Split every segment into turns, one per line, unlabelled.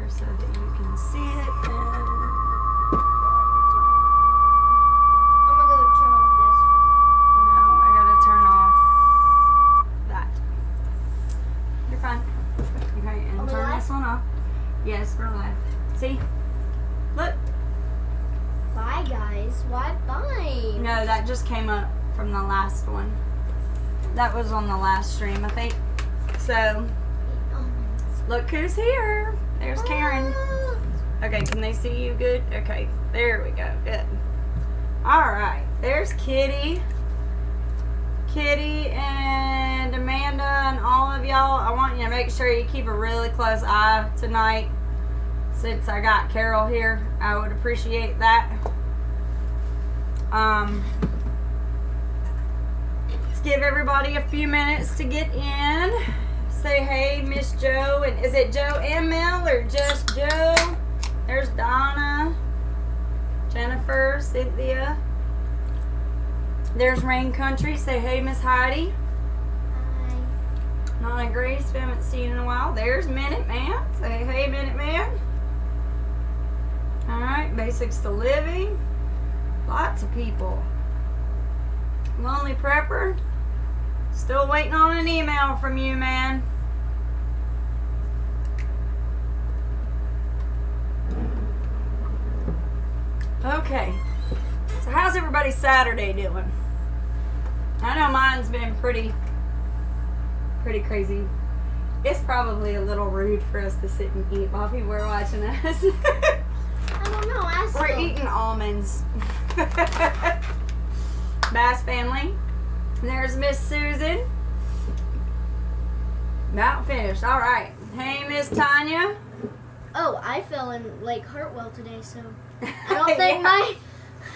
here so that you can see it. And
I'm gonna go turn off this.
no, I gotta turn off that. You're fine. Okay, and
Are we
turn
live?
this one off. Yes, we're live. See? Look.
Bye, guys. Why bye?
No, that just came up from the last one. That was on the last stream, I think. So, look who's here. There's Karen. Okay, can they see you good? Okay, there we go. Good. Alright, there's Kitty. Kitty and Amanda and all of y'all. I want you to make sure you keep a really close eye tonight. Since I got Carol here, I would appreciate that. Let's give everybody a few minutes to get in. Say hey, Miss Joe. And is it Joe and Mel or just Joe? There's Donna, Jennifer, Cynthia. There's Rain Country. Say hey, Miss Heidi.
Hi.
Nana Grace, we haven't seen in a while. There's Minute Man. Say hey, Minute Man. Alright, Basics to Living. Lots of people. Lonely Prepper. Still waiting on an email from you, man. Okay. So how's everybody's Saturday doing? I know mine's been pretty crazy. It's probably a little rude for us to sit and eat while people are watching us.
I don't know. Ask
We're
them.
eating almonds. Bass family. There's Miss Susan. About finished. All right. Hey, Miss Tanya.
Oh, I fell in Lake Hartwell today, so I don't think
Yeah.
my.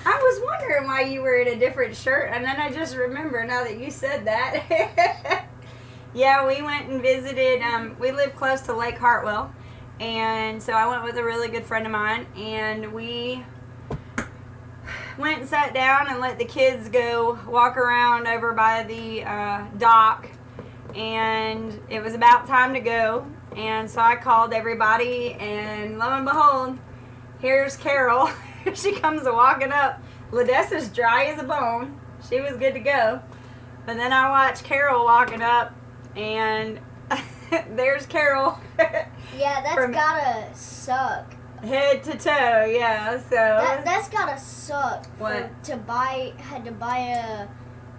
I was wondering why you were in a different shirt, and then I just remember now that you said that. Yeah, we went and visited. We live close to Lake Hartwell, and so I went with a really good friend of mine, and we went and sat down and let the kids go walk around over by the dock, and it was about time to go, and so I called everybody, and lo and behold, here's Carol. She comes walking up. Ladessa's dry as a bone. She was good to go. But then I watched Carol walking up, and there's Carol.
Yeah, that's
From
gotta suck.
head to toe, yeah. So
That's gotta suck.
What?
Had to buy a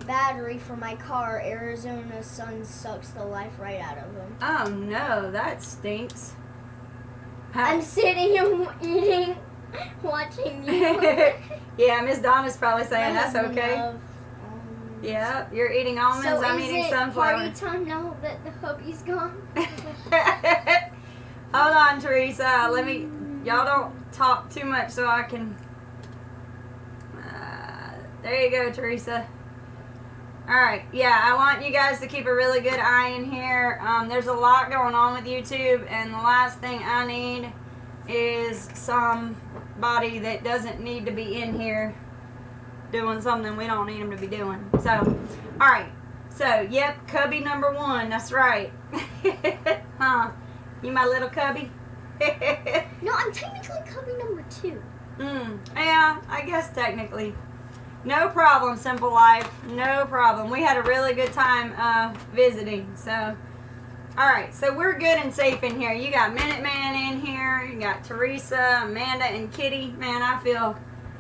battery for my car. Arizona sun sucks the life right out of them.
oh no, that stinks.
I'm sitting and eating, watching you.
Yeah, Miss Donna's probably saying
My
that's
husband
okay.
loves almonds.
Yeah, you're eating almonds.
So
I'm
is
eating
it
sunflower.
party time now that the hubby's gone?
Hold on, Teresa. Let me. Y'all don't talk too much so I can. There you go, Teresa. Alright, yeah, I want you guys to keep a really good eye in here. There's a lot going on with YouTube, and the last thing I need is somebody that doesn't need to be in here doing something we don't need them to be doing. So, alright. So, yep, cubby number 1. That's right. Huh? You my little cubby?
No, I'm technically cubby number 2.
Yeah, I guess technically. No problem, Simple Life. No problem. We had a really good time visiting. So, alright, so we're good and safe in here. You got Minute Man in here. You got Teresa, Amanda, and Kitty. Man, I feel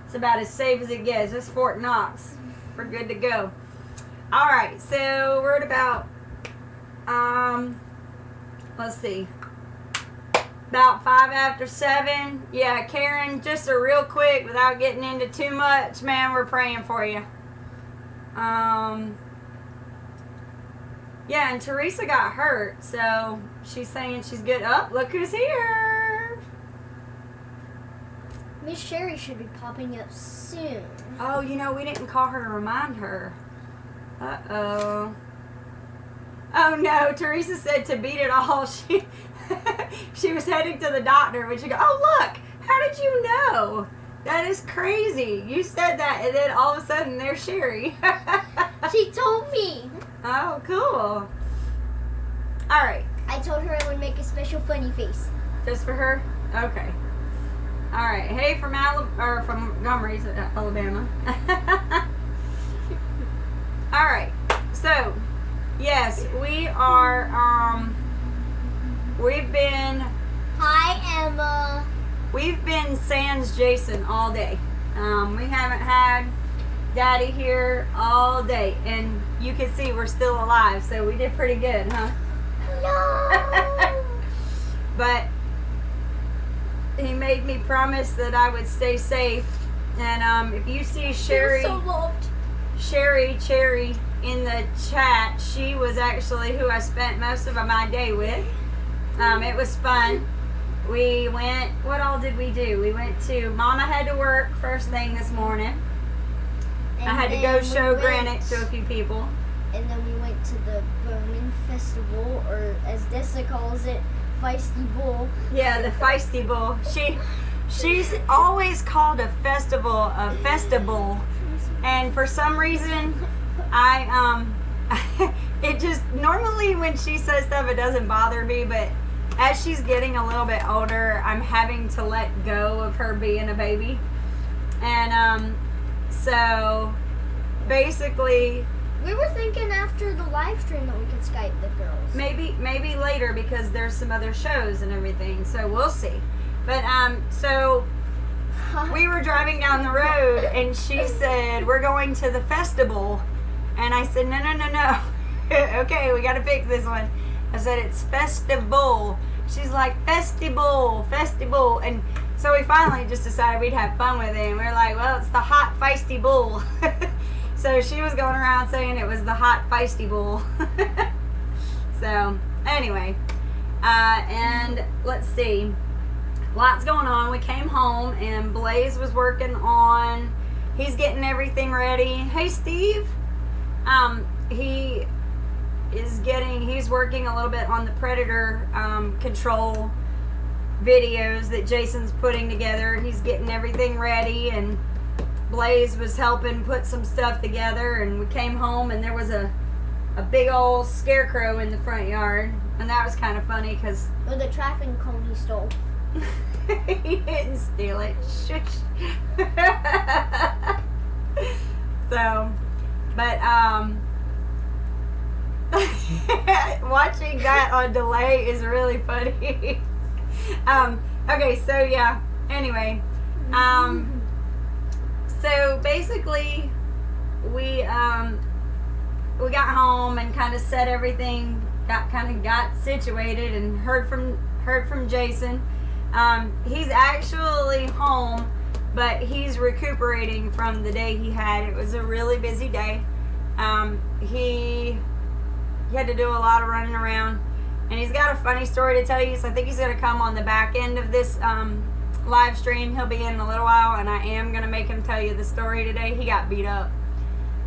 it's about as safe as it gets. It's Fort Knox. We're good to go. Alright, so we're at about, let's see, about 5 after 7. Yeah, Karen, just a real quick, without getting into too much, man, we're praying for you. Yeah, and Teresa got hurt, so she's saying she's good. Oh, look who's here.
Miss Sherry should be popping up soon.
Oh, you know, we didn't call her to remind her. Uh-oh. Oh, no, Teresa said to beat it all, she was heading to the doctor, but she go, oh, look, how did you know? That is crazy. You said that, and then all of a sudden, there's Sherry.
She told me.
Oh, cool. All right.
I told her I would make a special funny face.
Just for her? Okay. All right. Hey, from from Montgomery, Alabama. All right. So, yes, we are. We've been.
Hi, Emma.
We've been sans Jason all day. We haven't had Daddy here all day, and you can see we're still alive. So we did pretty good, huh?
No.
But he made me promise that I would stay safe. And if you see Sherry,
so loved.
Sherry Cherry in the chat, she was actually who I spent most of my day with. It was fun. We went, what all did we do? We went to, Mama had to work first thing this morning.
And
I had to go show Granite to a few people.
And then we went to the Bowman Festival, or as Dessa calls it, Feisty Bull.
Yeah, the Feisty Bull. She's always called a festival. And for some reason, it just, normally when she says stuff, it doesn't bother me, but as she's getting a little bit older, I'm having to let go of her being a baby. And so basically,
we were thinking after the live stream that we could Skype the girls.
Maybe later, because there's some other shows and everything, so we'll see. But so we were driving down the road and she said, we're going to the festival. And I said, no. Okay, we got to fix this one. I said, it's festival. She's like, festival. And so we finally just decided we'd have fun with it. And we were like, well, it's the hot, feisty bull. So she was going around saying it was the hot, feisty bull. So anyway, and let's see. Lots going on. We came home and Blaze was working on, he's getting everything ready. Hey, Steve. He's working a little bit on the predator control videos that Jason's putting together. He's getting everything ready, and Blaze was helping put some stuff together, and we came home and there was a big old scarecrow in the front yard, and that was kind of funny because
Or the traffic cone he stole.
he didn't steal it. Shush. So, but watching that on delay is really funny. Okay, so yeah. Anyway, so basically, we got home and kind of set everything, got situated, and heard from Jason. He's actually home, but he's recuperating from the day he had. It was a really busy day. He had to do a lot of running around, and he's got a funny story to tell you, so I think he's going to come on the back end of this live stream. He'll be in a little while, and I am going to make him tell you the story today. He got beat up.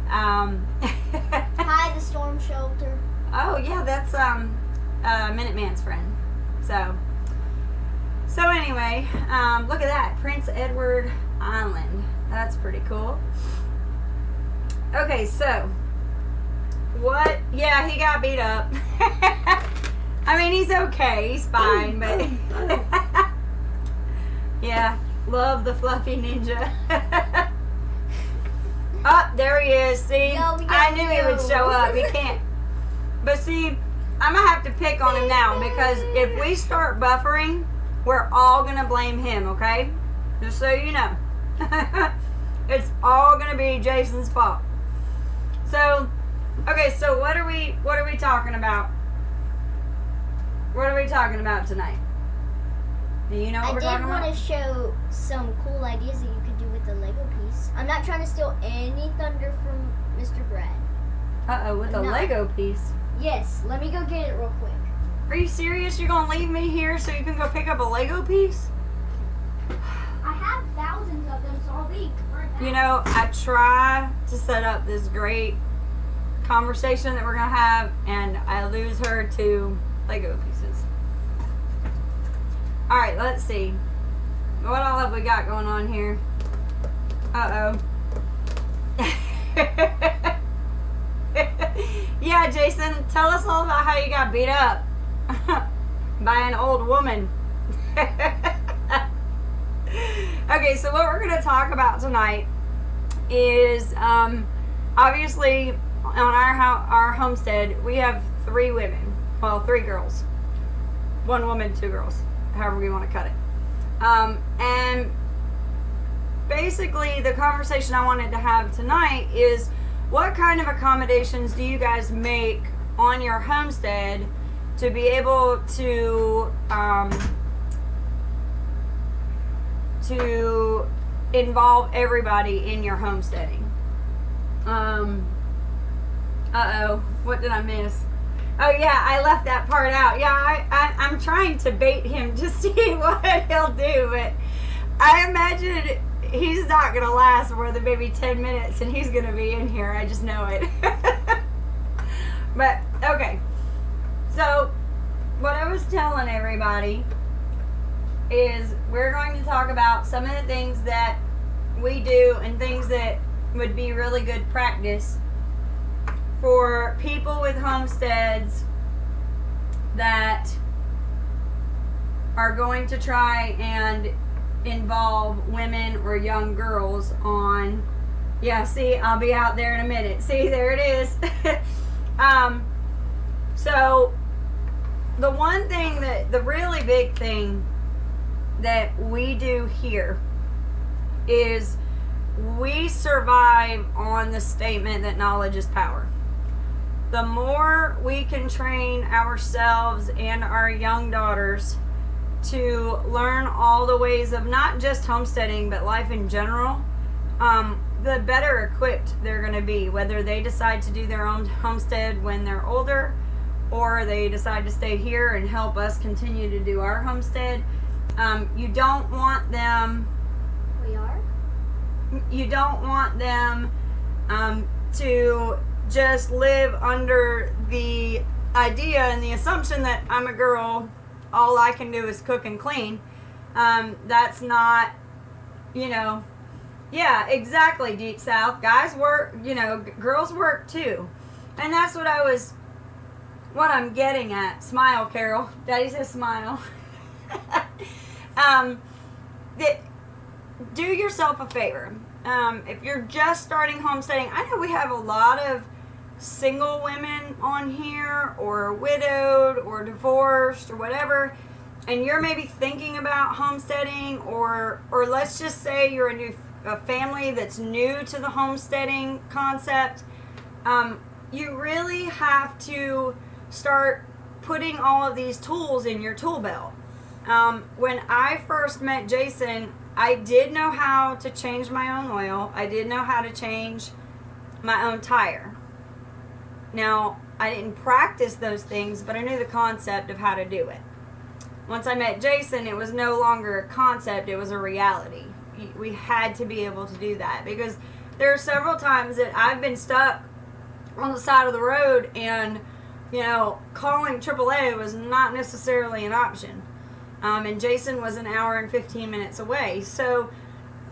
Hi, the storm shelter.
Oh yeah, that's Minuteman's friend. So anyway, look at that, Prince Edward Island. That's pretty cool. Okay, so what? Yeah, he got beat up. I mean, he's okay, he's fine, but yeah, love the fluffy ninja. Oh, there he is. See, I knew he would show up. He can't. But see, I'm going to have to pick on him now, because if we start buffering, we're all going to blame him, okay? Just so you know. It's all going to be Jason's fault. So, okay, so what are we talking about? What are we talking about tonight? Do you know what we're talking about?
I did want to show some cool ideas that you could do with the Lego piece. I'm not trying to steal any thunder from Mr. Brad.
Uh-oh, with a Lego piece?
Yes, let me go get it real quick.
Are you serious? You're going to leave me here so you can go pick up a Lego piece?
I have thousands of them, so I'll leave right now.
You know, I try to set up this great conversation that we're going to have, and I lose her to Lego pieces. Alright, let's see. What all have we got going on here? Uh-oh. Yeah, Jason, tell us all about how you got beat up by an old woman. Okay, so what we're going to talk about tonight is obviously on our homestead we have 3 women, well 3 girls, 1 woman, 2 girls, however we want to cut it. And basically the conversation I wanted to have tonight is what kind of accommodations do you guys make on your homestead to be able to involve everybody in your homesteading. What did I miss? Oh yeah, I left that part out. Yeah, I'm trying to bait him to see what he'll do, but I imagine he's not going to last more than maybe 10 minutes and he's going to be in here. I just know it. But, okay. So, what I was telling everybody is we're going to talk about some of the things that we do and things that would be really good practice for people with homesteads that are going to try and involve women or young girls on. Yeah, see, I'll be out there in a minute. See, there it is. So the one thing that, the really big thing that we do here is we survive on the statement that knowledge is power. The more we can train ourselves and our young daughters to learn all the ways of not just homesteading but life in general, the better equipped they're going to be, whether they decide to do their own homestead when they're older or they decide to stay here and help us continue to do our homestead. You don't want them to just live under the idea and the assumption that I'm a girl, all I can do is cook and clean. That's not, yeah, exactly, Deep South. Guys work, girls work too. And that's what I'm getting at. Smile, Carol. Daddy says smile. Do yourself a favor. If you're just starting homesteading, I know we have a lot of single women on here, or widowed, or divorced, or whatever, and you're maybe thinking about homesteading, or let's just say you're a family that's new to the homesteading concept. You really have to start putting all of these tools in your tool belt. When I first met Jason, I did know how to change my own oil. I did know how to change my own tire. Now, I didn't practice those things, but I knew the concept of how to do it. Once I met Jason, it was no longer a concept, it was a reality. We had to be able to do that, because there are several times that I've been stuck on the side of the road and, calling AAA was not necessarily an option. And Jason was an hour and 15 minutes away. So,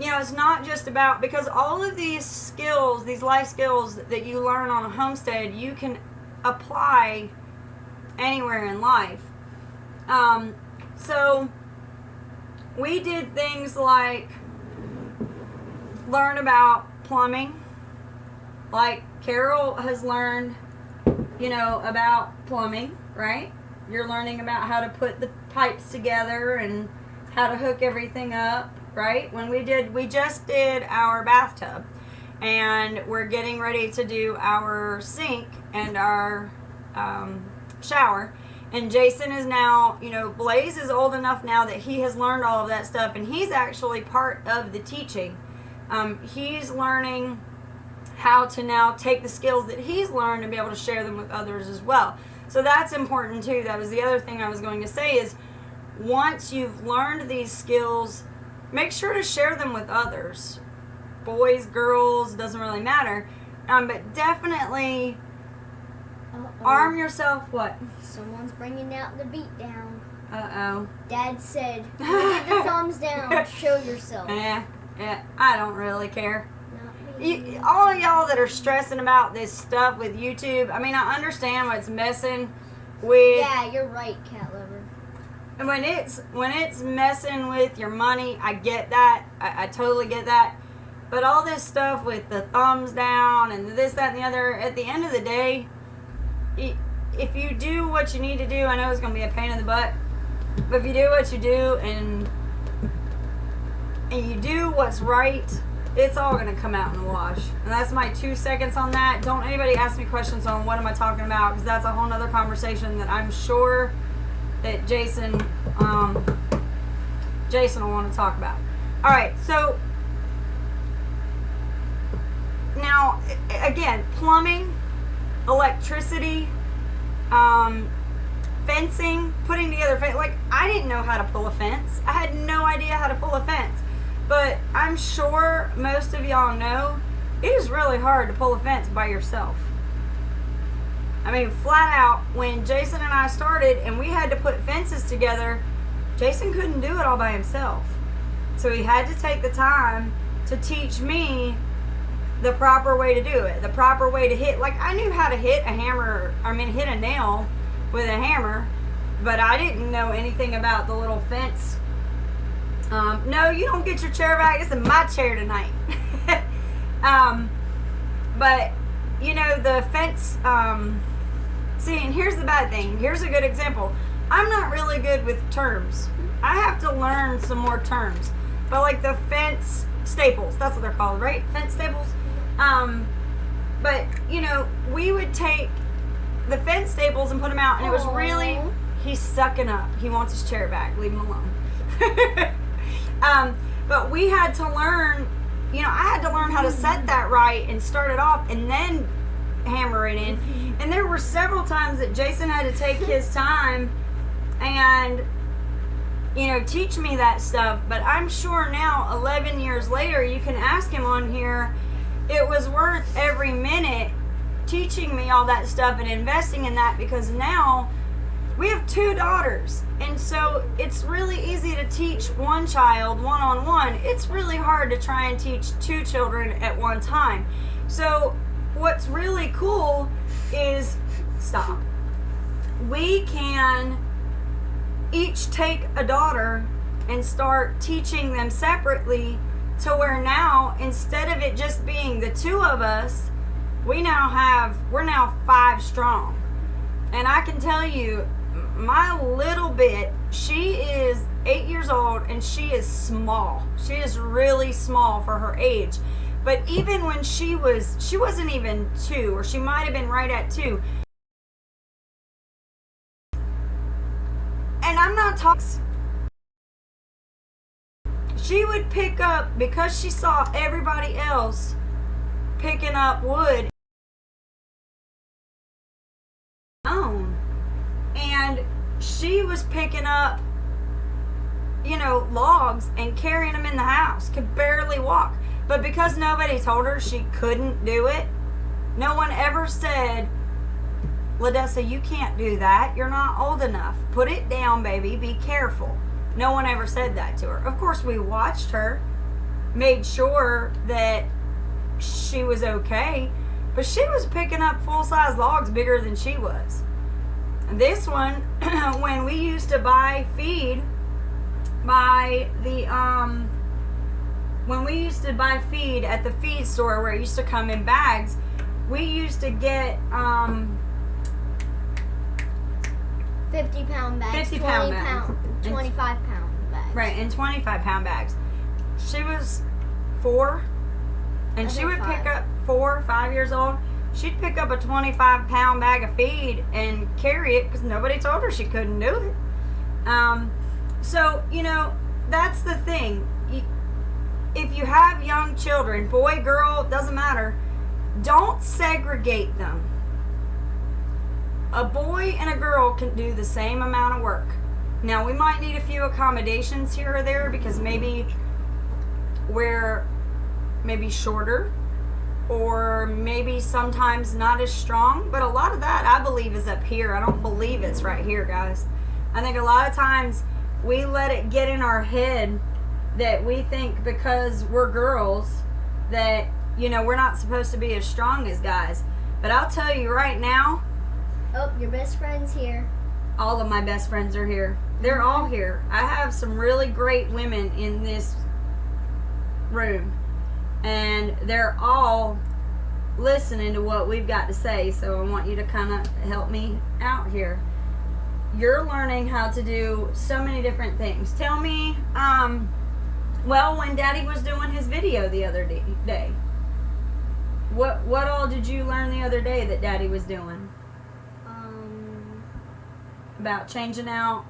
it's not just about, because all of these skills, these life skills that you learn on a homestead, you can apply anywhere in life. So we did things like learn about plumbing. Like Carol has learned, about plumbing, right? You're learning about how to put the pipes together and how to hook everything up, right? We just did our bathtub, and we're getting ready to do our sink and our shower. And Jason is now, Blaze is old enough now that he has learned all of that stuff, and he's actually part of the teaching. He's learning how to now take the skills that he's learned and be able to share them with others as well. So that's important too. That was the other thing I was going to say is, once you've learned these skills, make sure to share them with others. Boys, girls, doesn't really matter. But definitely arm yourself. What?
Someone's bringing out the beat down.
Uh-oh.
Dad said, "Put the thumbs down, show yourself."
Yeah, I don't really care.
Not me.
All of y'all that are stressing about this stuff with YouTube, I understand what's messing with...
Yeah, you're right, cat lover.
And when it's messing with your money, I get that. I totally get that. But all this stuff with the thumbs down and this, that, and the other, at the end of the day, if you do what you need to do, I know it's going to be a pain in the butt, but if you do what you do and you do what's right, it's all going to come out in the wash. And that's my 2 seconds on that. Don't anybody ask me questions on what am I talking about, because that's a whole nother conversation that I'm sure that Jason will want to talk about. All right, so now again, plumbing, electricity, fencing, putting together fence. Like, I didn't know how to pull a fence. I had no idea how to pull a fence. But I'm sure most of y'all know it is really hard to pull a fence by yourself. I mean, flat out, when Jason and I started and we had to put fences together, Jason couldn't do it all by himself. So he had to take the time to teach me the proper way to do it, the proper way to hit. Like, I knew how to hit a nail with a hammer, but I didn't know anything about the little fence. No, you don't get your chair back. It's in my chair tonight. But, you know, the fence, see, and here's the bad thing. Here's a good example. I'm not really good with terms. I have to learn some more terms. But like the fence staples, that's what they're called, right? Fence staples. But, you know, we would take the fence staples and put them out, and it was really, he's sucking up. He wants his chair back. Leave him alone. But we had to learn, you know, I had to learn how to set that right and start it off and then hammer it in. And there were several times that Jason had to take his time and, you know, teach me that stuff. But I'm sure now, 11 years later, you can ask him on here, it was worth every minute teaching me all that stuff and investing in that, because now we have 2 daughters, and so it's really easy to teach one child one-on-one. It's really hard to try and teach 2 children at one time. So what's really cool is, stop, we can each take a daughter and start teaching them separately, to where now, instead of it just being the 2 of us, we're now 5 strong. And I can tell you, my little bit, she is 8 years old and she is small. She is really small for her age. But even when she wasn't even 2, or she might have been right at 2. And I'm not talking. She would pick up, because she saw everybody else picking up wood own, and she was picking up, you know, logs and carrying them in the house. Could barely walk, but because nobody told her she couldn't do it, no one ever said, Ladessa, you can't do that, you're not old enough, put it down, baby, be careful. No one ever said that to her. Of course, we watched her, made sure that she was okay, but she was picking up full-size logs bigger than she was. And this one, when we used to buy feed at the feed store, where it used to come in bags, we used to get
50-pound bags,
50-pound bags,
25-pound bags.
Right, in 25-pound bags. She was 4, and she would pick up 4 or 5 years old. She'd pick up a 25-pound bag of feed and carry it, because nobody told her she couldn't do it. So, you know, that's the thing. If you have young children, boy, girl, doesn't matter, don't segregate them. A boy and a girl can do the same amount of work. Now, we might need a few accommodations here or there, because maybe we're shorter, or maybe sometimes not as strong, but a lot of that I believe is up here. I don't believe it's right here, guys. I think a lot of times we let it get in our head that we think because we're girls that, you know, we're not supposed to be as strong as guys. But I'll tell you right now,
oh, your best friend's here.
all of my best friends are here. They're all here. I have some really great women in this room, and they're all listening to what we've got to say. So I want you to kind of help me out here. You're learning how to do so many different things. Tell me, well, when Daddy was doing his video the other day, what all did you learn the other day that Daddy was doing? About changing out?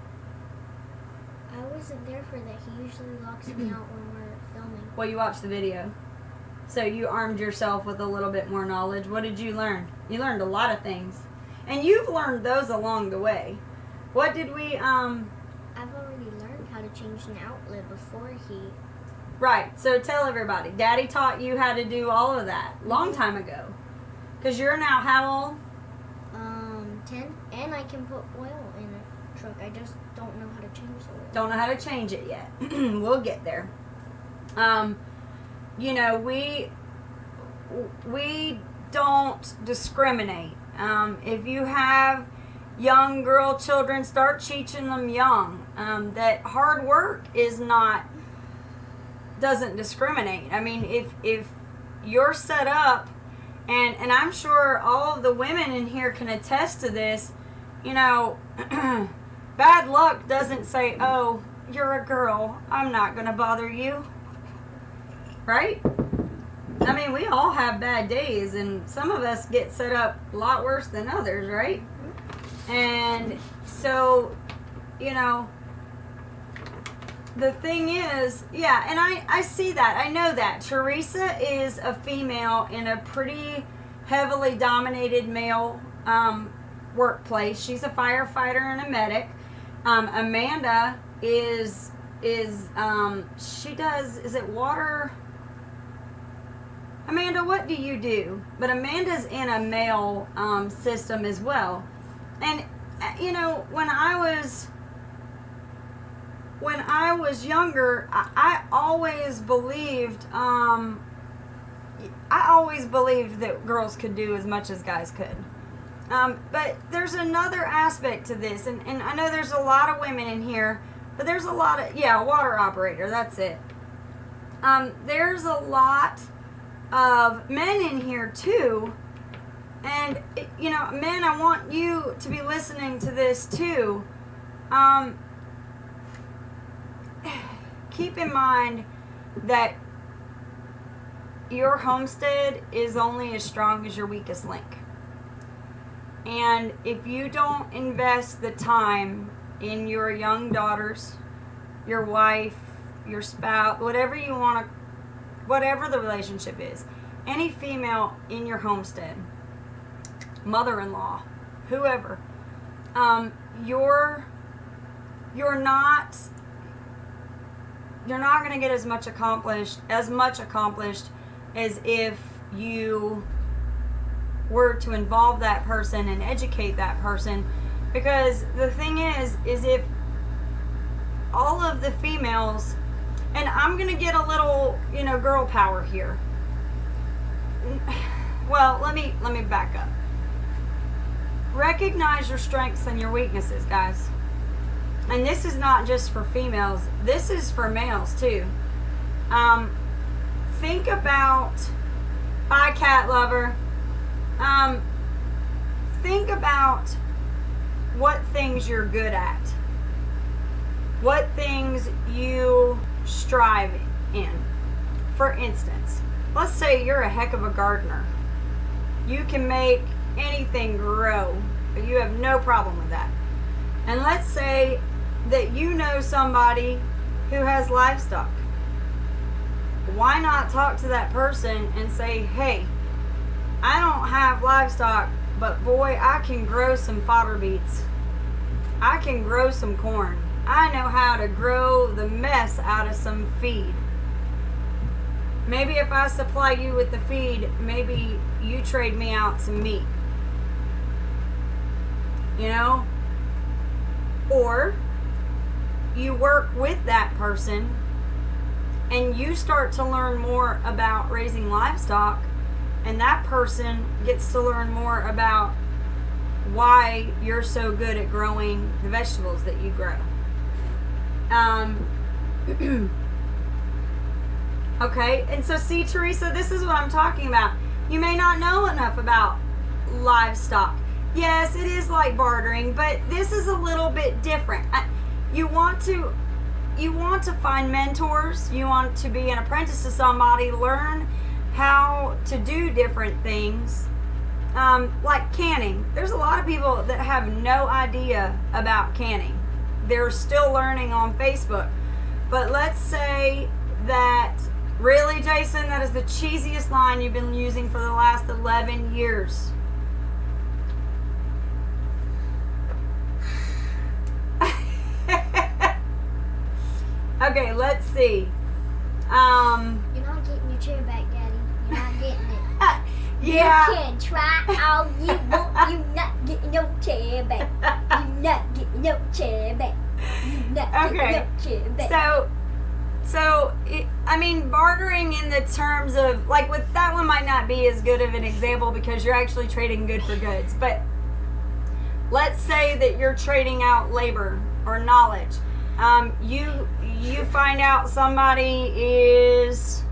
I wasn't there for that. He usually locks me out when we're filming.
Well, you watched the video. So you armed yourself with a little bit more knowledge. What did you learn? You learned a lot of things. And you've learned those along the way. What did we,
I've already learned how to change an outlet before he...
Right. So tell everybody. Daddy taught you how to do all of that long time ago. Because you're now how old?
10. And I can put oil in a truck. I just don't know how to change the oil.
Don't know how to change it yet. We'll get there. You know, we don't discriminate. If you have young girl children, start teaching them young that hard work doesn't discriminate. I mean, if you're set up, and I'm sure all of the women in here can attest to this, you know, bad luck doesn't say, oh, you're a girl, I'm not going to bother you. Right? I mean, we all have bad days, and some of us get set up a lot worse than others, right? And so, you know, the thing is, yeah, and I see that. I know that. Teresa is a female in a pretty heavily dominated male workplace. She's a firefighter and a medic. Amanda is she does, is it water? Amanda, what do you do? But Amanda's in a male system as well. And, you know, when I was younger, I always believed that girls could do as much as guys could. But there's another aspect to this, and I know there's a lot of women in here, but there's a lot of, water operator, that's it. There's a lot of men in here too, and, you know, men, I want you to be listening to this too. Keep in mind that your homestead is only as strong as your weakest link. And if you don't invest the time in your young daughters, your wife, your spouse, whatever the relationship is, any female in your homestead, mother-in-law, whoever, you're not going to get as much accomplished as if you were to involve that person and educate that person. Because the thing is if all of the females, and I'm going to get a little, you know, girl power here. Well, let me back up. Recognize your strengths and your weaknesses, guys. And this is not just for females. This is for males too. Think about, bye cat lover. Think about what things you're good at. What things you strive in. For instance, let's say you're a heck of a gardener. You can make anything grow, but you have no problem with that. And let's say that you know somebody who has livestock. Why not talk to that person and say, hey, I don't have livestock, but boy, I can grow some fodder beets. I can grow some corn. I know how to grow the mess out of some feed. Maybe if I supply you with the feed, maybe you trade me out some meat. You know? Or you work with that person and you start to learn more about raising livestock, and that person gets to learn more about why you're so good at growing the vegetables that you grow. Okay, and so see, Teresa, this is what I'm talking about. You may not know enough about livestock. Yes, it is like bartering, but this is a little bit different. You want to find mentors. You want to be an apprentice to somebody, learn how to do different things. Like canning. There's a lot of people that have no idea about canning. They're still learning on Facebook. But let's say that, really, Jason, that is the cheesiest line you've been using for the last 11 years. Okay, let's see.
You're not getting your chair back, Daddy. You're not getting it.
Yeah.
You can try all you want. You're not getting your chair back. You're not getting your chair back. You're not getting your chair back.
So I mean, bartering in the terms of, like, with that one might not be as good of an example because you're actually trading good for goods. But let's say that you're trading out labor or knowledge. You find out somebody is.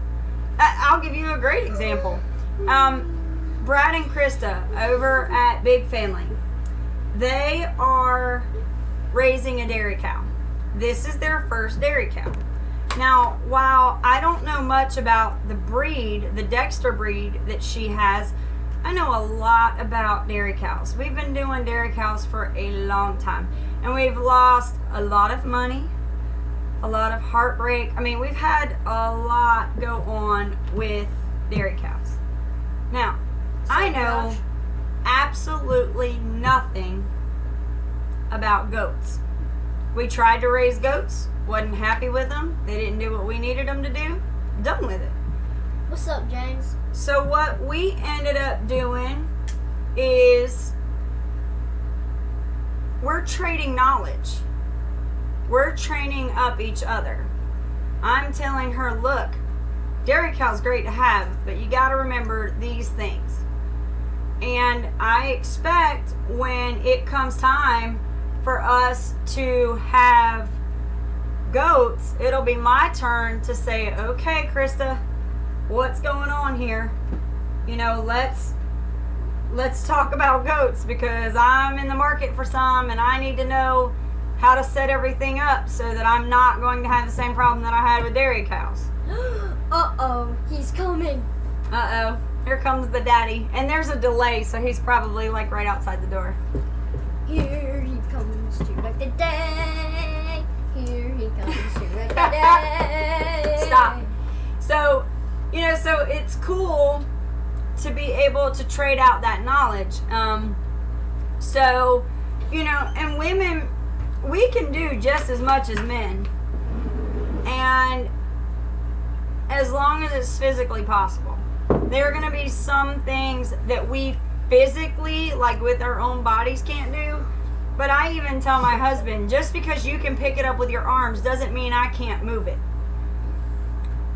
I'll give you a great example. Brad and Krista over at Big Family. They are raising a dairy cow. This is their first dairy cow. Now, while I don't know much about the breed, the Dexter breed that she has, I know a lot about dairy cows. We've been doing dairy cows for a long time. And we've lost a lot of money, a lot of heartbreak. I mean, we've had a lot go on with dairy cows. Now, I know absolutely nothing about goats. We tried to raise goats, wasn't happy with them. They didn't do what we needed them to do. Done with it.
What's up, James?
So what we ended up doing is we're trading knowledge. We're training up each other. I'm telling her, look, dairy cow's great to have, but you got to remember these things. And I expect when it comes time for us to have goats, it'll be my turn to say, okay, Krista, what's going on here? You know, let's talk about goats because I'm in the market for some and I need to know how to set everything up so that I'm not going to have the same problem that I had with dairy cows.
Uh-oh, he's coming.
Uh-oh, here comes the daddy. And there's a delay, so he's probably like right outside the door.
Here he comes to wreck the day. Here he comes to wreck the day.
Stop. So, you know, so it's cool to be able to trade out that knowledge. So, you know, and women, we can do just as much as men. And as long as it's physically possible. There are going to be some things that we physically, like with our own bodies, can't do. But I even tell my husband, just because you can pick it up with your arms doesn't mean I can't move it.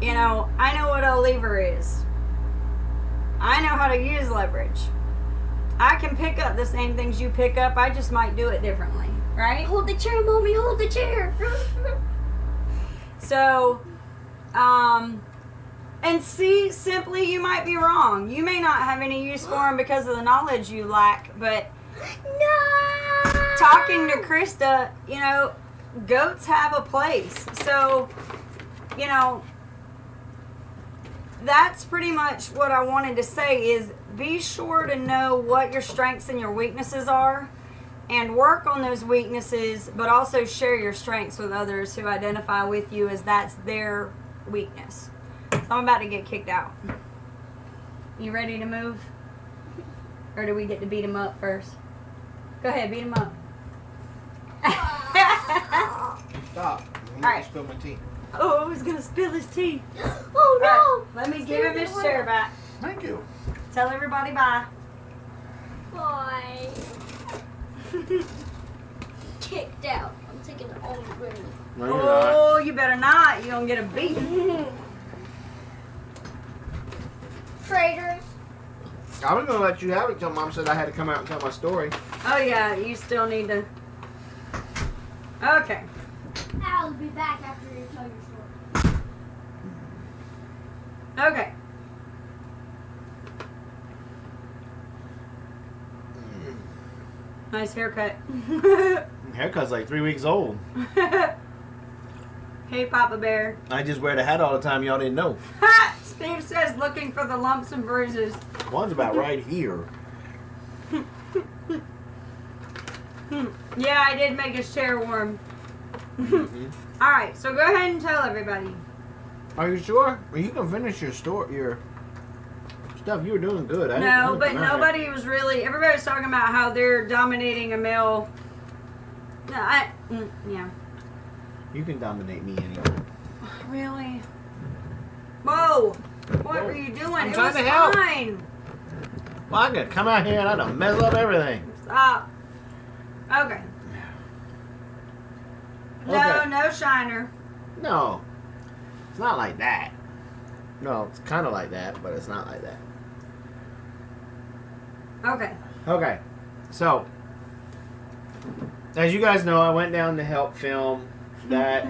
You know, I know what a lever is. I know how to use leverage. I can pick up the same things you pick up. I just might do it differently, right?
Hold the chair, Mommy, hold the chair.
So, and see, simply, you might be wrong. You may not have any use for them because of the knowledge you lack, but
No!
talking to Krista, you know, goats have a place. So, you know, that's pretty much what I wanted to say is be sure to know what your strengths and your weaknesses are and work on those weaknesses, but also share your strengths with others who identify with you as that's their weakness. So I'm about to get kicked out. You ready to move? Or do we get to beat him up first? Go ahead, beat him up.
Stop. I'm
All right.
spill my tea.
Oh, he's going to spill his tea.
Oh no!
All right, let me give him his chair back.
Thank you.
Tell everybody bye.
Bye. Kicked out. I'm taking the old room.
No, you're not.
Oh, you better not. You're going to get a beating.
Traitors.
I was going to let you have it until Mom said I had to come out and tell my story.
Oh yeah, you still need to. Okay.
I'll be back after you tell your story.
Okay. Nice haircut.
Haircut's like 3 weeks old.
Hey, Papa Bear.
I just wear the hat all the time. Y'all didn't know.
Steve says looking for the lumps and bruises.
One's about right here.
Yeah, I did make his chair warm.
Mm-hmm.
All right, so go ahead and tell everybody.
Are you sure? Well, you can finish your stuff. You were doing good.
No, but nobody was really. Everybody was talking about how they're dominating a male. No, yeah.
You can dominate me anyway.
Really? Whoa! What
Whoa.
were you doing?
I'm
It
trying
was
to help.
fine.
Well, I could come out here and I'd have messed up everything.
Stop. Okay. No,
Okay.
no shiner.
No, it's not like that. No, it's kind of like that, but it's not like that.
Okay.
Okay, so as you guys know, I went down to help film that.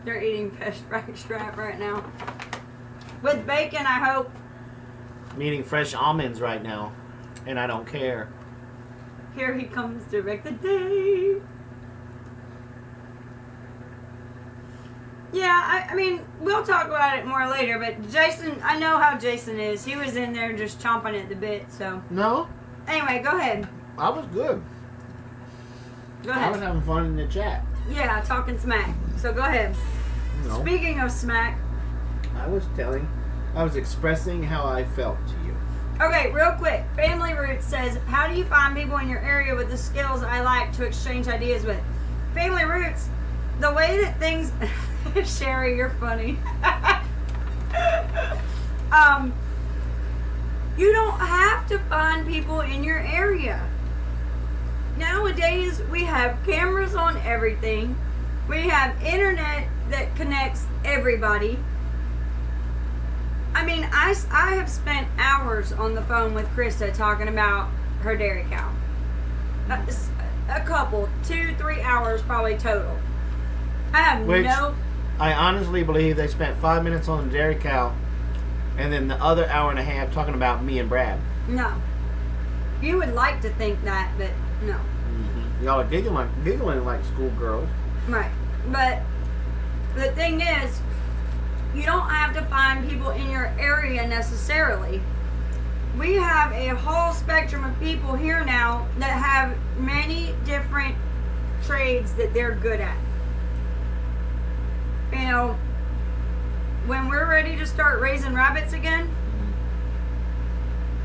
They're eating fish strap right now. With bacon, I hope.
I'm eating fresh almonds right now, and I don't care.
Here he comes to wreck the day. Yeah, I mean, we'll talk about it more later, but Jason, I know how Jason is. He was in there just chomping at the bit, so.
No,
Anyway, go ahead.
I was good.
Go
I was
ahead.
having fun in the chat.
Yeah, talking smack. So go ahead.
No,
Speaking of smack,
I was expressing how I felt to you.
okay, real quick. Family Roots says, how do you find people in your area with the skills I like to exchange ideas with? Family Roots, the way that things... Sherry, you're funny. You don't have to find people in your area. Nowadays, we have cameras on everything. We have internet that connects everybody. I mean, I have spent hours on the phone with Krista talking about her dairy cow. A couple, 2-3 hours probably total. I have
Which-
no...
I honestly believe they spent 5 minutes on the dairy cow, and then the other hour and a half talking about me and Brad.
No. You would like to think that, but no.
Mm-hmm. Y'all are giggling like schoolgirls.
Right. But the thing is, you don't have to find people in your area necessarily. We have a whole spectrum of people here now that have many different trades that they're good at. You know, when we're ready to start raising rabbits again,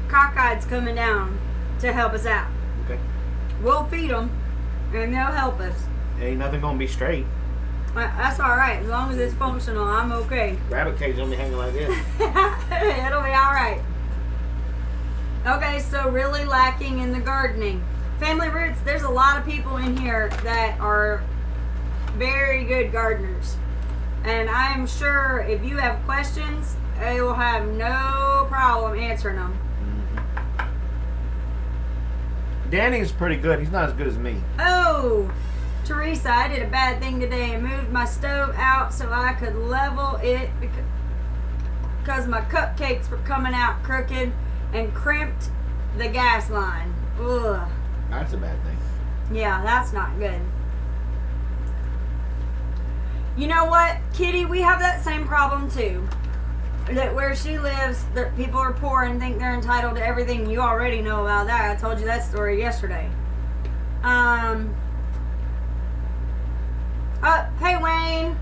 Cockeye's coming down to help us out.
Okay.
We'll feed them, and they'll help us.
Ain't nothing gonna be straight.
That's all right. As long as it's functional, I'm okay.
Rabbit cage gonna be hanging like this.
It'll be all right. Okay, so really lacking in the gardening. Family Roots, there's a lot of people in here that are very good gardeners. And I'm sure if you have questions, they will have no problem answering them.
Danny's pretty good. He's not as good as me.
Oh, Teresa, I did a bad thing today and moved my stove out so I could level it because my cupcakes were coming out crooked and crimped the gas line. Ugh.
That's a bad thing.
Yeah, that's not good. You know what, Kitty? We have that same problem too. That where she lives, that people are poor and think they're entitled to everything. You already know about that. I told you that story yesterday. Hey Wayne.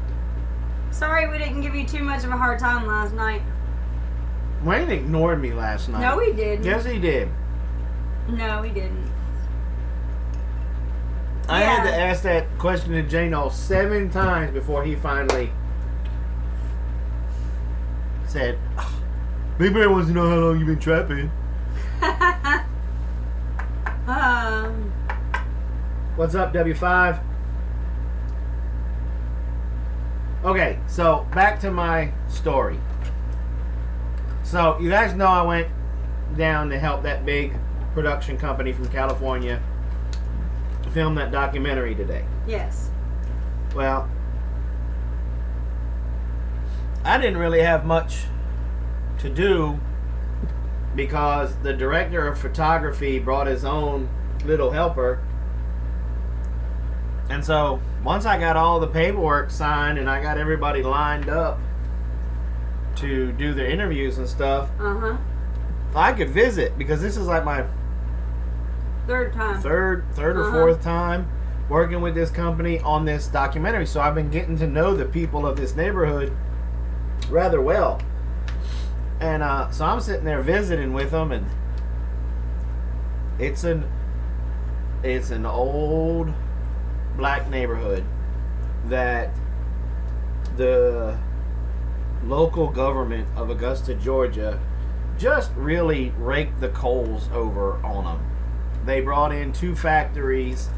Sorry we didn't give you too much of a hard time last night.
Wayne ignored me last night.
No, he didn't.
Yes, he did.
No, he didn't.
I had to
Yeah.
ask that question to J-No 7 times before he finally said, Big Bear wants to know how long you've been trapping. What's up, W5? Okay, so back to my story. So you guys know I went down to help that big production company from California filmed that documentary today.
Yes.
Well, I didn't really have much to do because the director of photography brought his own little helper. And so once I got all the paperwork signed and I got everybody lined up to do their interviews and stuff, I could visit, because this is like my
third
or fourth time working with this company on this documentary. So I've been getting to know the people of this neighborhood rather well. And so I'm sitting there visiting with them, and it's an old black neighborhood that the local government of Augusta, Georgia just really raked the coals over on them. They brought in 2 factories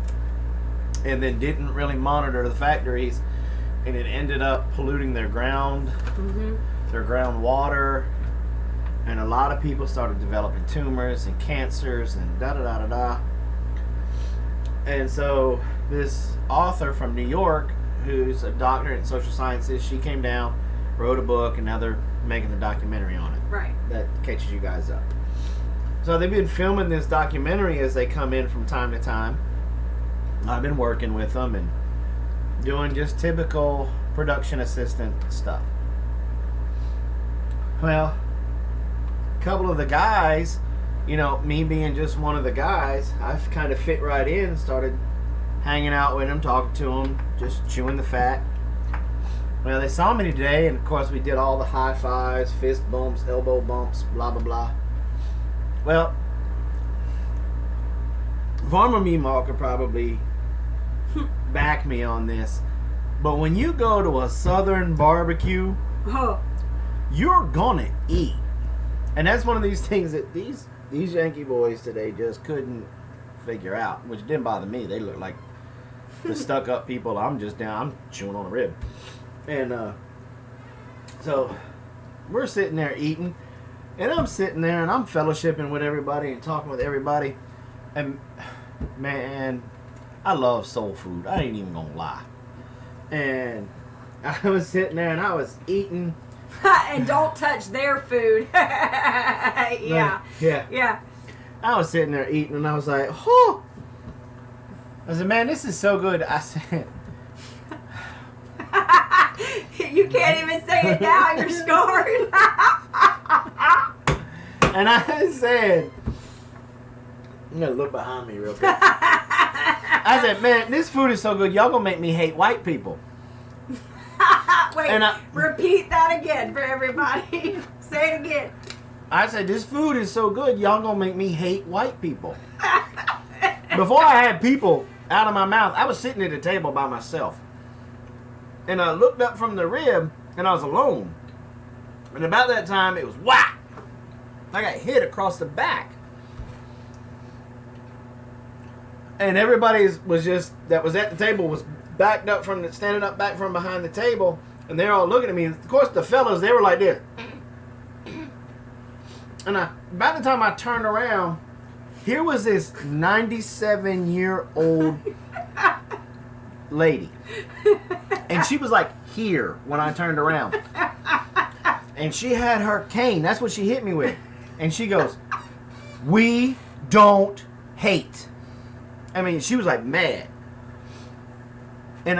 and then didn't really monitor the factories, and it ended up polluting their ground, their groundwater, and a lot of people started developing tumors and cancers and da-da-da-da-da. And so this author from New York, who's a doctor in social sciences, she came down, wrote a book, and now they're making the documentary on it.
Right.
That catches you guys up. So they've been filming this documentary as they come in from time to time. I've been working with them and doing just typical production assistant stuff. Well, a couple of the guys, you know, me being just one of the guys, I've kind of fit right in, started hanging out with them, talking to them, just chewing the fat. Well, they saw me today, and of course we did all the high fives, fist bumps, elbow bumps, blah, blah, blah. Well, Farmer Meemaw could probably back me on this, but when you go to a southern barbecue, you're gonna eat. And that's one of these things that these Yankee boys today just couldn't figure out, which didn't bother me. They look like the stuck-up people. I'm chewing on a rib. And so we're sitting there eating, and I'm sitting there and I'm fellowshipping with everybody and talking with everybody. And man, I love soul food. I ain't even gonna lie. And I was sitting there and I was eating.
And don't touch their food. Yeah.
I was sitting there eating, and I was like, oh. I said, man, this is so good. I said,
you can't even say it now. You're scarred.
and I said, I'm going to look behind me real quick. I said, man, this food is so good. Y'all going to make me hate white people.
Wait, repeat that again for everybody. Say it again.
I said, this food is so good, y'all gonna make me hate white people. Before I had people out of my mouth, I was sitting at a table by myself. And I looked up from the rib, and I was alone. And about that time, it was whack. I got hit across the back. And everybody that was at the table was backed up standing up back from behind the table, and they're all looking at me. Of course, the fellas, they were like this. And by the time I turned around, here was this 97-year-old lady. And she was like here when I turned around. And she had her cane. That's what she hit me with. And she goes, "We don't hate." I mean, she was like mad. And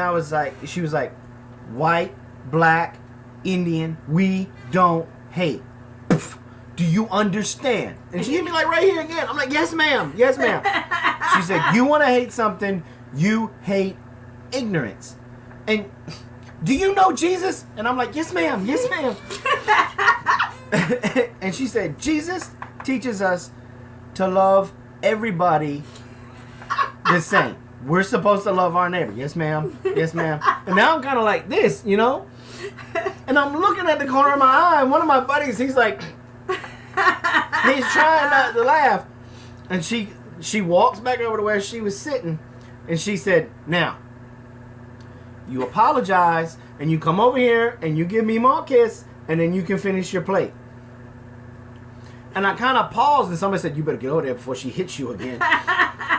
she was like, "White, black, Indian, we don't hate. Do you understand?" And she hit me like right here again. I'm like, "Yes, ma'am. Yes, ma'am." She said, "You want to hate something, you hate ignorance. And do you know Jesus?" And I'm like, "Yes, ma'am. Yes, ma'am." And she said, "Jesus teaches us to love everybody the same. We're supposed to love our neighbor." "Yes, ma'am. Yes, ma'am." And now I'm kind of like this, you know? And I'm looking at the corner of my eye, and one of my buddies, he's like, he's trying not to laugh. And she walks back over to where she was sitting, and she said, "Now, you apologize, and you come over here, and you give me more kiss, and then you can finish your plate." And I kind of paused, and somebody said, "You better get over there before she hits you again."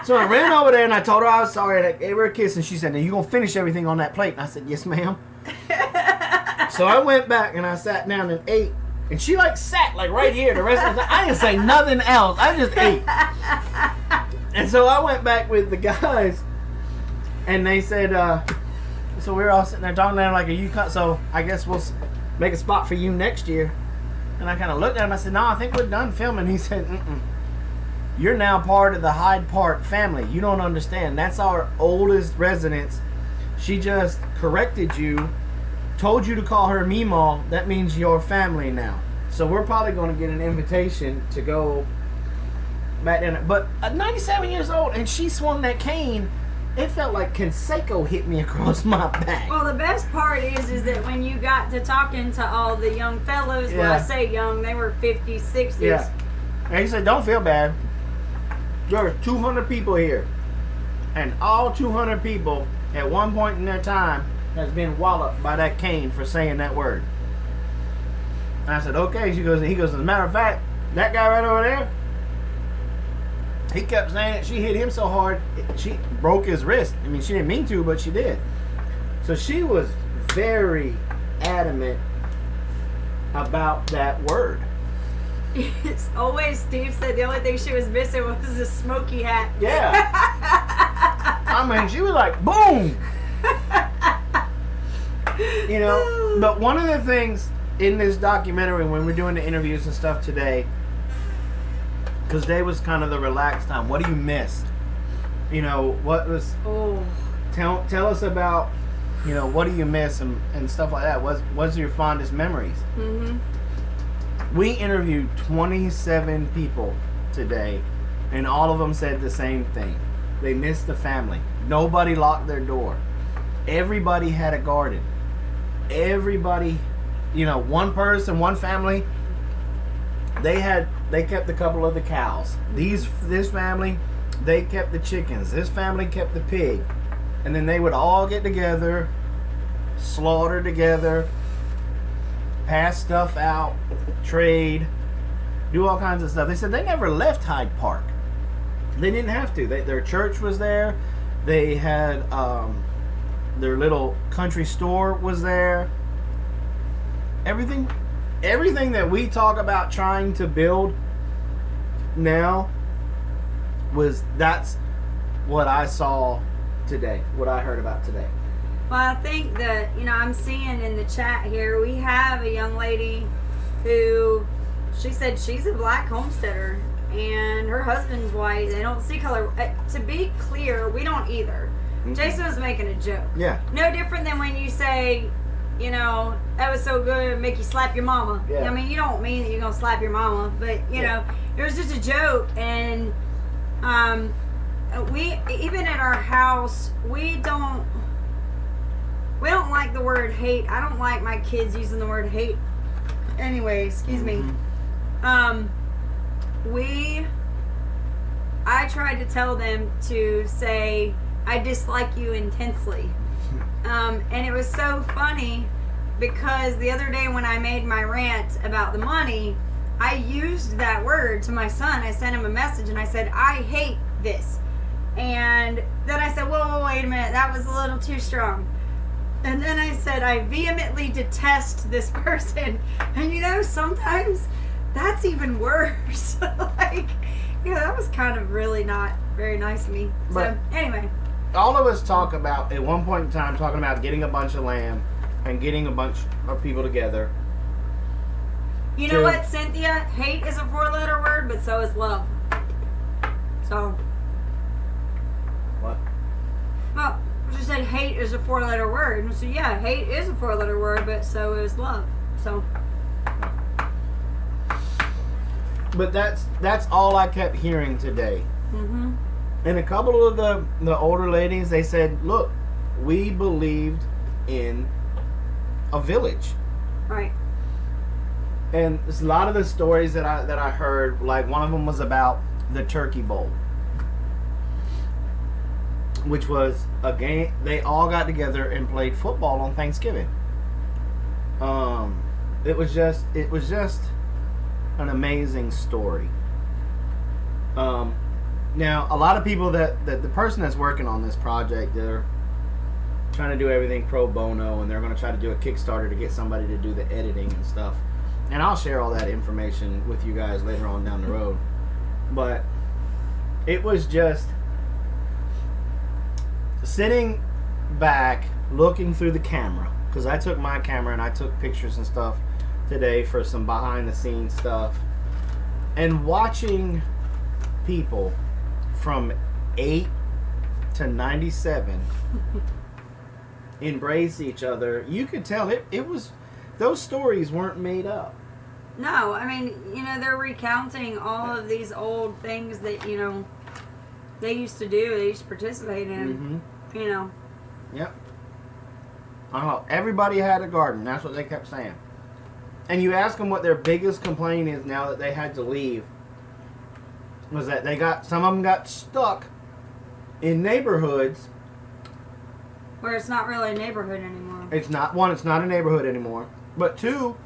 So I ran over there, and I told her I was sorry, and I gave her a kiss, and she said, "Now you gonna finish everything on that plate?" And I said, "Yes, ma'am." So I went back, and I sat down and ate, and she like sat like right here the rest of the time. I didn't say nothing else. I just ate. And so I went back with the guys, and they said, so we were all sitting there talking there like, "Are you so I guess we'll make a spot for you next year." And I kind of looked at him. I said, "No, I think we're done filming." He said, "You're now part of the Hyde Park family. You don't understand. That's our oldest residence. She just corrected you, told you to call her Meemaw. That means you're family now. So we're probably going to get an invitation to go back in." But at 97 years old, and she swung that cane, it felt like Conseco hit me across my back.
Well, the best part is that when you got to talking to all the young fellows, well, I say young, they were 50s, 60s.
Yeah. And he said, "Don't feel bad. There are 200 people here. And all 200 people at one point in their time has been walloped by that cane for saying that word." And I said, "Okay." He goes, "As a matter of fact, that guy right over there, he kept saying it. She hit him so hard, she broke his wrist. I mean, she didn't mean to, but she did." So she was very adamant about that word.
It's always, Steve said the only thing she was missing was a smoky hat.
Yeah. I mean, she was like, boom. You know, but one of the things in this documentary when we're doing the interviews and stuff today, because today was kind of the relaxed time. What do you miss? You know, what was?
Oh.
Tell us about, you know, what do you miss and stuff like that. What's your fondest memories?
Mm-hmm.
We interviewed 27 people today, and all of them said the same thing. They missed the family. Nobody locked their door. Everybody had a garden. Everybody, you know, one person, one family, they kept a couple of the cows. This family, they kept the chickens. This family kept the pig. And then they would all get together, slaughter together, pass stuff out, trade, do all kinds of stuff. They said they never left Hyde Park. They didn't have to. Their church was there. They had their little country store was there. Everything that we talk about trying to build now that's what I saw today, what I heard about today.
Well, I think that, you know, I'm seeing in the chat here, we have a young lady who, she said she's a black homesteader and her husband's white. They don't see color. To be clear, we don't either. Mm-hmm. Jason was making a joke.
Yeah.
No different than when you say, you know, "That was so good, make you slap your mama."
Yeah.
I mean, you don't mean that you're going to slap your mama, but, you know, it was just a joke. And we, even at our house, we don't like the word hate. I don't like my kids using the word hate. Anyway, excuse me. I tried to tell them to say, "I dislike you intensely." And it was so funny because the other day when I made my rant about the money, I used that word to my son. I sent him a message and I said, "I hate this." And then I said, whoa, wait a minute, that was a little too strong. And then I said, "I vehemently detest this person." And you know, sometimes that's even worse. Like, you know, that was kind of really not very nice of me.
But
so, anyway.
All of us talk about, at one point in time, talking about getting a bunch of land and getting a bunch of people together.
You know what, Cynthia? Hate is a 4-letter word, but so is love. So.
What?
Well, she said hate is a 4-letter word. So yeah, hate is a 4-letter word, but so is love. So.
But that's all I kept hearing today.
Mm-hmm.
And a couple of the older ladies, they said, "Look, we believed in a village."
Right.
And there's a lot of the stories that I heard, like one of them was about the Turkey Bowl, which was a game. They all got together and played football on Thanksgiving. It was just an amazing story. Now, a lot of people that the person that's working on this project, they're trying to do everything pro bono, and they're going to try to do a Kickstarter to get somebody to do the editing and stuff. And I'll share all that information with you guys later on down the road. But it was just sitting back, looking through the camera, because I took my camera and I took pictures and stuff today for some behind the scenes stuff, and watching people from 8 to 97 embrace each other. You could tell it was, those stories weren't made up.
No, I mean, they're recounting all of these old things that, they used to do, they used to participate in,
Yep. I don't know. Everybody had a garden. That's what they kept saying. And you ask them what their biggest complaint is now that they had to leave, was that some of them got stuck in neighborhoods
where it's not really a neighborhood anymore.
It's not a neighborhood anymore. But two,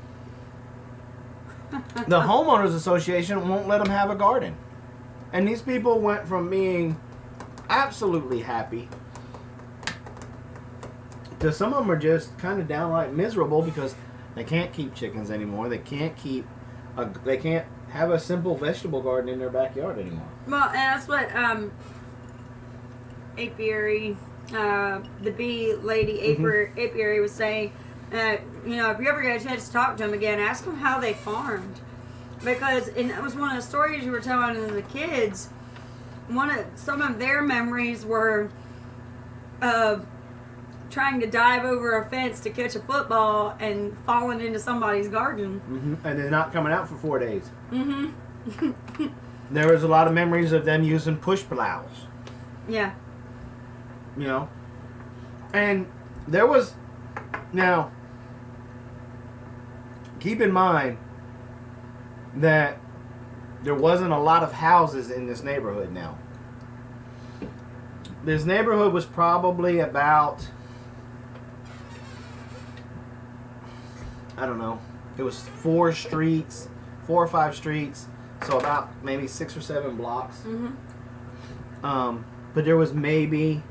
the homeowners association won't let them have a garden. And these people went from being absolutely happy to some of them are just kind of downright miserable because they can't keep chickens anymore. They can't have a simple vegetable garden in their backyard anymore.
Well, and that's what apiary, the bee lady apiary was saying. If you ever get a chance to talk to them again, ask them how they farmed, because and that was one of the stories you were telling the kids. Some of their memories were of trying to dive over a fence to catch a football and falling into somebody's garden.
And they're not coming out for 4 days. There was a lot of memories of them using push plows.
Yeah.
And there was, now, keep in mind that there wasn't a lot of houses in this neighborhood now. This neighborhood was probably about, I don't know, it was 4 or 5 streets, so about maybe 6 or 7 blocks. But there was maybe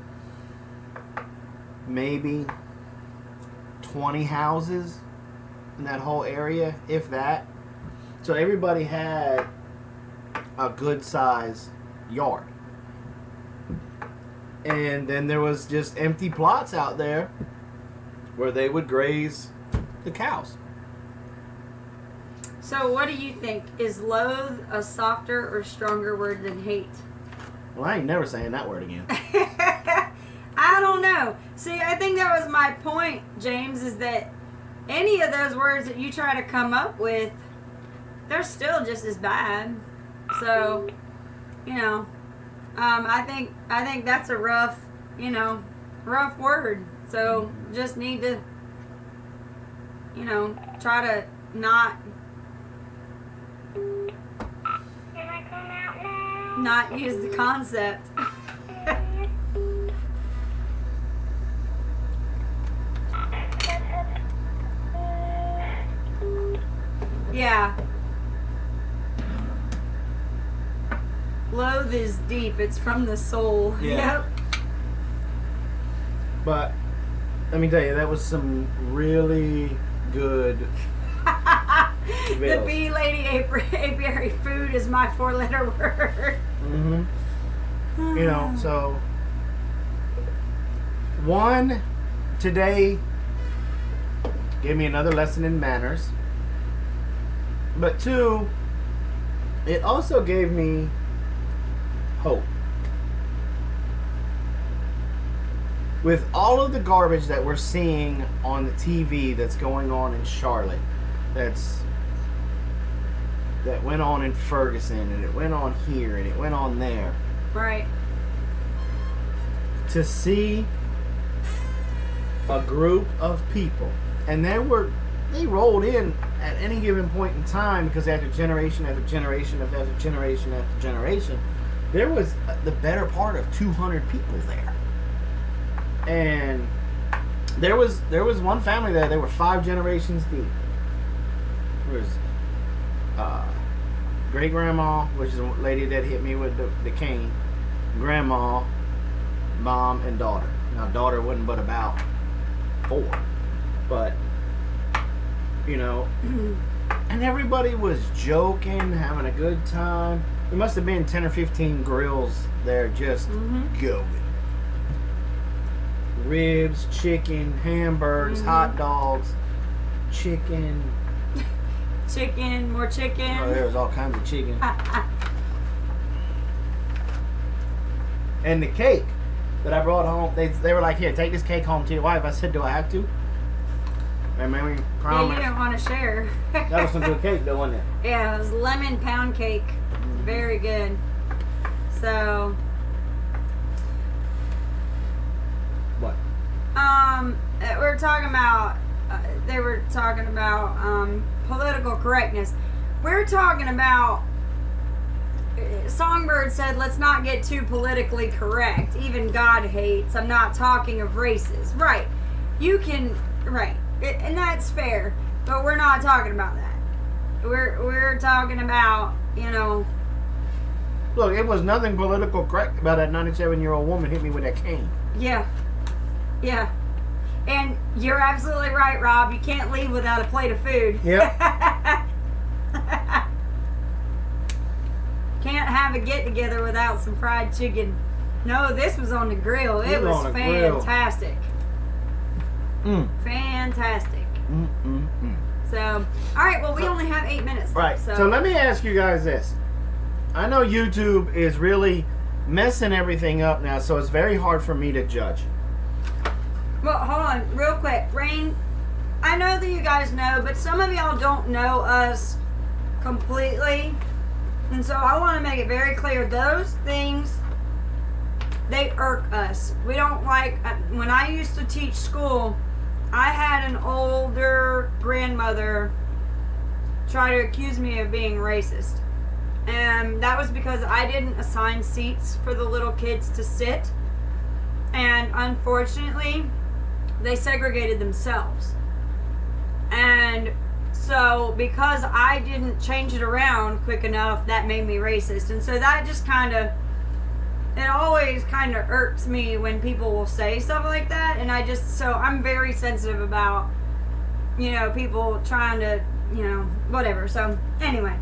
20 houses in that whole area, if that. So everybody had a good size yard. And then there was just empty plots out there where they would graze the cows.
So what do you think? Is loathe a softer or stronger word than hate?
Well, I ain't never saying that word again.
I don't know. See, I think that was my point, James, is that any of those words that you try to come up with, they're still just as bad. So, I think that's a rough word. So just need to, try to not use the concept. Yeah. Loathe is deep. It's from the soul.
Yeah.
Yep.
But let me tell you, that was some really good
The bee lady apiary food is my 4-letter word.
So one, today gave me another lesson in manners. But two, it also gave me hope. With all of the garbage that we're seeing on the TV that's going on in Charlotte, that went on in Ferguson, and it went on here, and it went on there.
Right.
To see a group of people, and they rolled in at any given point in time, because after generation after generation after generation after generation, there was the better part of 200 people there. And there was one family there. They were 5 generations deep. There was great grandma, which is the lady that hit me with the cane, grandma, mom, and daughter. Now, daughter wasn't but about 4, but you know, and everybody was joking, having a good time. There must have been 10 or 15 grills there just going. Ribs, chicken, hamburgers, hot dogs, chicken.
Chicken, more chicken.
Oh, there was all kinds of chicken. And the cake that I brought home, they were like, here, take this cake home to your wife. I said, do I have to? And maybe
Yeah,
promise.
you didn't want to share.
That was some good cake, though, wasn't it?
Yeah, it was lemon pound cake. Very good. So,
What?
we're talking about. They were talking about political correctness. We're talking about. Songbird said, "Let's not get too politically correct. Even God hates. I'm not talking of races, right? You can, right, and that's fair. But we're not talking about that. We're talking about, you know."
Look, it was nothing political correct about that 97-year-old woman hit me with that cane.
Yeah. Yeah. And you're absolutely right, Rob. You can't leave without a plate of food.
Yep.
Can't have a get together without some fried chicken. No, this was on the grill. It was
on a grill.
fantastic. Fantastic. So, all right. Well, we only have 8 minutes
Right.
left.
So let me ask you guys this. I know YouTube is really messing everything up now, so it's very hard for me to judge.
Well, hold on, real quick. Rain, I know that you guys know, but some of y'all don't know us completely. And so I want to make it very clear. Those things, they irk us. We don't like, when I used to teach school, I had an older grandmother try to accuse me of being racist. And that was because I didn't assign seats for the little kids to sit. And unfortunately, they segregated themselves. And so because I didn't change it around quick enough, that made me racist. And so that just kind of, it always kind of irks me when people will say stuff like that. And so I'm very sensitive about, you know, people trying to, you know, whatever. So anyway.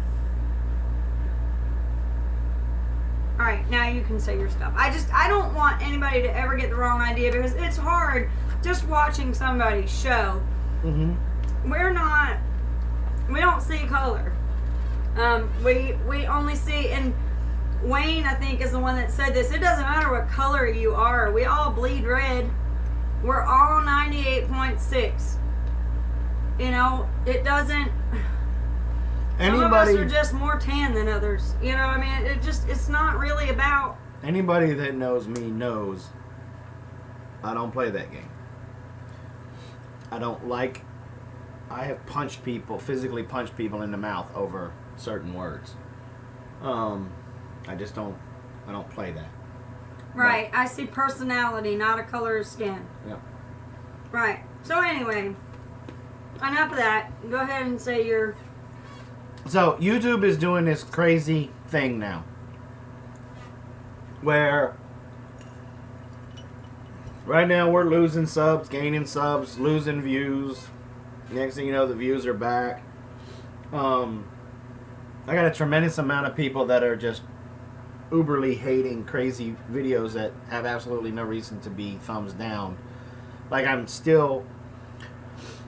All right, now you can say your stuff. I don't want anybody to ever get the wrong idea, because it's hard just watching somebody's show. We don't see color. We only see, and Wayne, I think, is the one that said this. It doesn't matter what color you are. We all bleed red. We're all 98.6. You know, it doesn't. Some of us are just more tan than others. You know, I mean, it's not really about.
Anybody that knows me knows I don't play that game. I have punched people, physically punched people in the mouth over certain words. I don't play that.
Right, I see personality, not a color of skin.
Yep.
Right. So anyway, enough of that. Go ahead and say your.
So YouTube is doing this crazy thing now, where right now we're losing subs, gaining subs, losing views. Next thing you know, the views are back. I got a tremendous amount of people that are just uberly hating crazy videos that have absolutely no reason to be thumbs down. Like, I'm still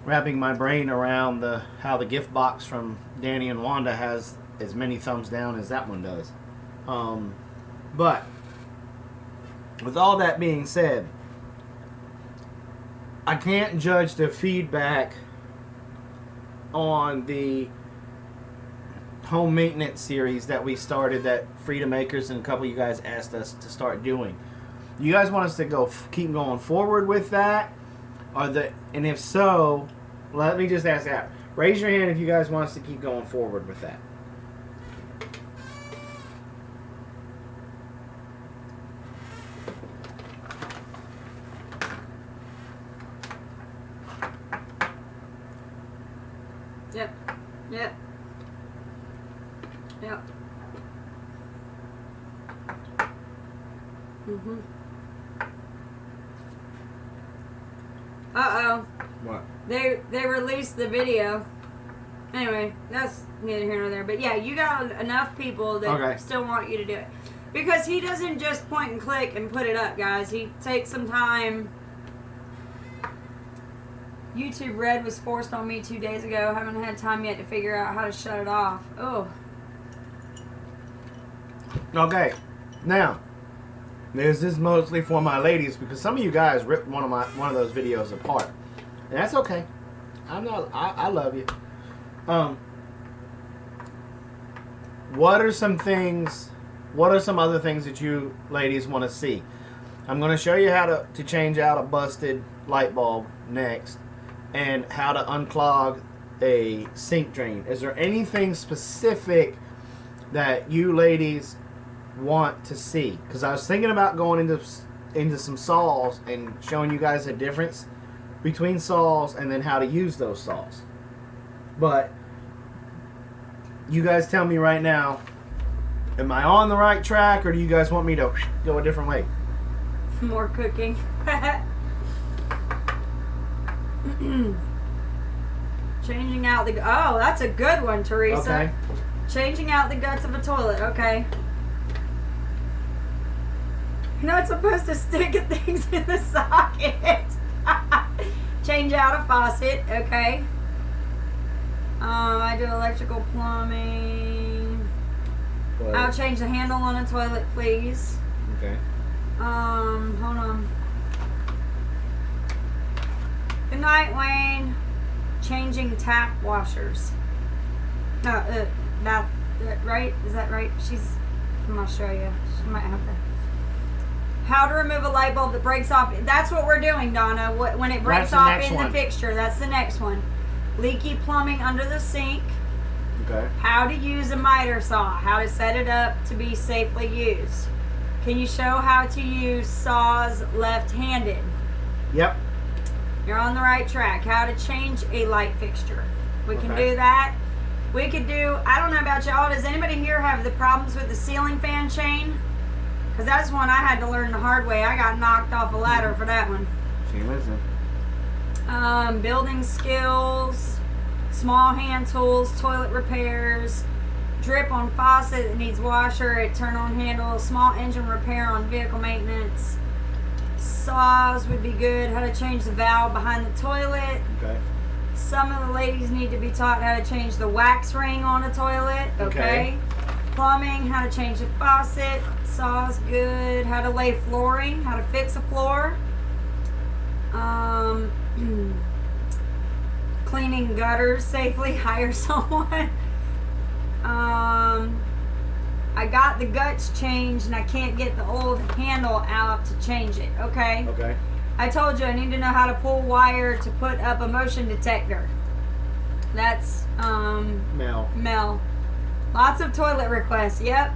wrapping my brain around how the gift box from Danny and Wanda has as many thumbs down as that one does. But with all that being said, I can't judge the feedback on the home maintenance series that we started, that Freedom Makers and a couple of you guys asked us to start doing. You guys want us to keep going forward with that? And if so, let me just ask that. Raise your hand if you guys want us to keep going forward with that.
Yep. Yep. Mhm. Uh-oh.
What?
They released the video. Anyway, that's neither here nor there. But yeah, you got enough people that
Okay.
still want you to do it. Because he doesn't just point and click and put it up, guys. He takes some time. YouTube Red was forced on me 2 days ago. Haven't had time yet to figure out how to shut it off. Oh.
Okay. Now, this is mostly for my ladies because some of you guys ripped one of those videos apart. And that's okay. I love you. What are some other things that you ladies want to see? I'm going to show you how to change out a busted light bulb next, and how to unclog a sink drain. Is there anything specific that you ladies want to see? Because I was thinking about going into some saws and showing you guys the difference between saws and then how to use those saws. But you guys tell me right now, am I on the right track, or do you guys want me to go a different way?
More cooking. Changing out the... Oh, that's a good one, Teresa.
Okay.
Changing out the guts of a toilet. Okay. You're not supposed to stick things in the socket. Change out a faucet. Okay. I do electrical plumbing.
What?
I'll change the handle on a toilet, please.
Okay.
Hold on. Good night, Wayne. Changing tap washers. No, right? Is that right? She's from Australia. She might have that. How to remove a light bulb that breaks off. That's what we're doing, Donna. When it breaks off in the fixture. That's the next one. Leaky plumbing under the sink.
Okay.
How to use a miter saw. How to set it up to be safely used. Can you show how to use saws left-handed?
Yep.
You're on the right track. How to change a light fixture. We can
Okay.
do that. We could do, I don't know about y'all, does anybody here have the problems with the ceiling fan chain? Because that's one I had to learn the hard way. I got knocked off a ladder for that one.
She listen.
Building skills, small hand tools, toilet repairs, drip on faucet that needs washer, turn on handle, small engine repair on vehicle maintenance. Saws would be good. How to change the valve behind the toilet.
Okay.
Some of the ladies need to be taught how to change the wax ring on a toilet. Okay. Plumbing, how to change the faucet. Saws good. How to lay flooring. How to fix a floor. Cleaning gutters safely. Hire someone. I got the guts changed and I can't get the old handle out to change it. Okay.
Okay.
I told you I need to know how to pull wire to put up a motion detector. That's Mel. Lots of toilet requests. Yep.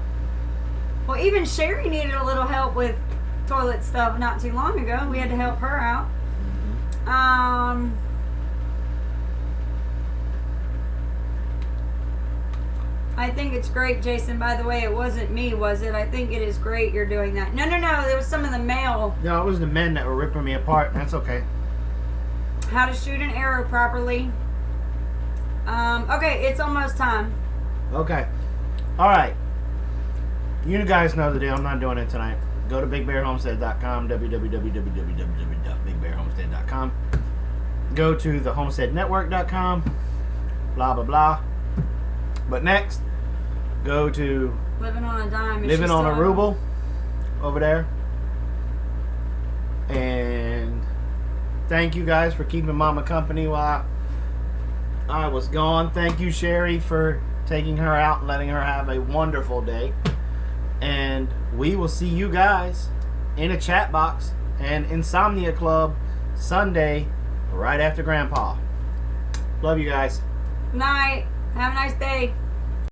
Well, even Sherry needed a little help with toilet stuff not too long ago. We had to help her out. I think it's great, Jason. By the way, it wasn't me, was it? I think it is great you're doing that. No. There was some of the male.
No, it was the men that were ripping me apart. That's okay.
How to shoot an arrow properly. Okay, it's almost time.
Okay. All right. You guys know the deal. I'm not doing it tonight. Go to BigBearHomestead.com, www.BigBearHomestead.com. Go to thehomesteadnetwork.com, blah, blah, blah. But next, go to
Living on a Dime.
Living on a Ruble over there. And thank you guys for keeping Mama company while I was gone. Thank you, Sherry, for taking her out and letting her have a wonderful day. And we will see you guys in a chat box and Insomnia Club Sunday right after Grandpa. Love you guys.
Night. Have a nice day.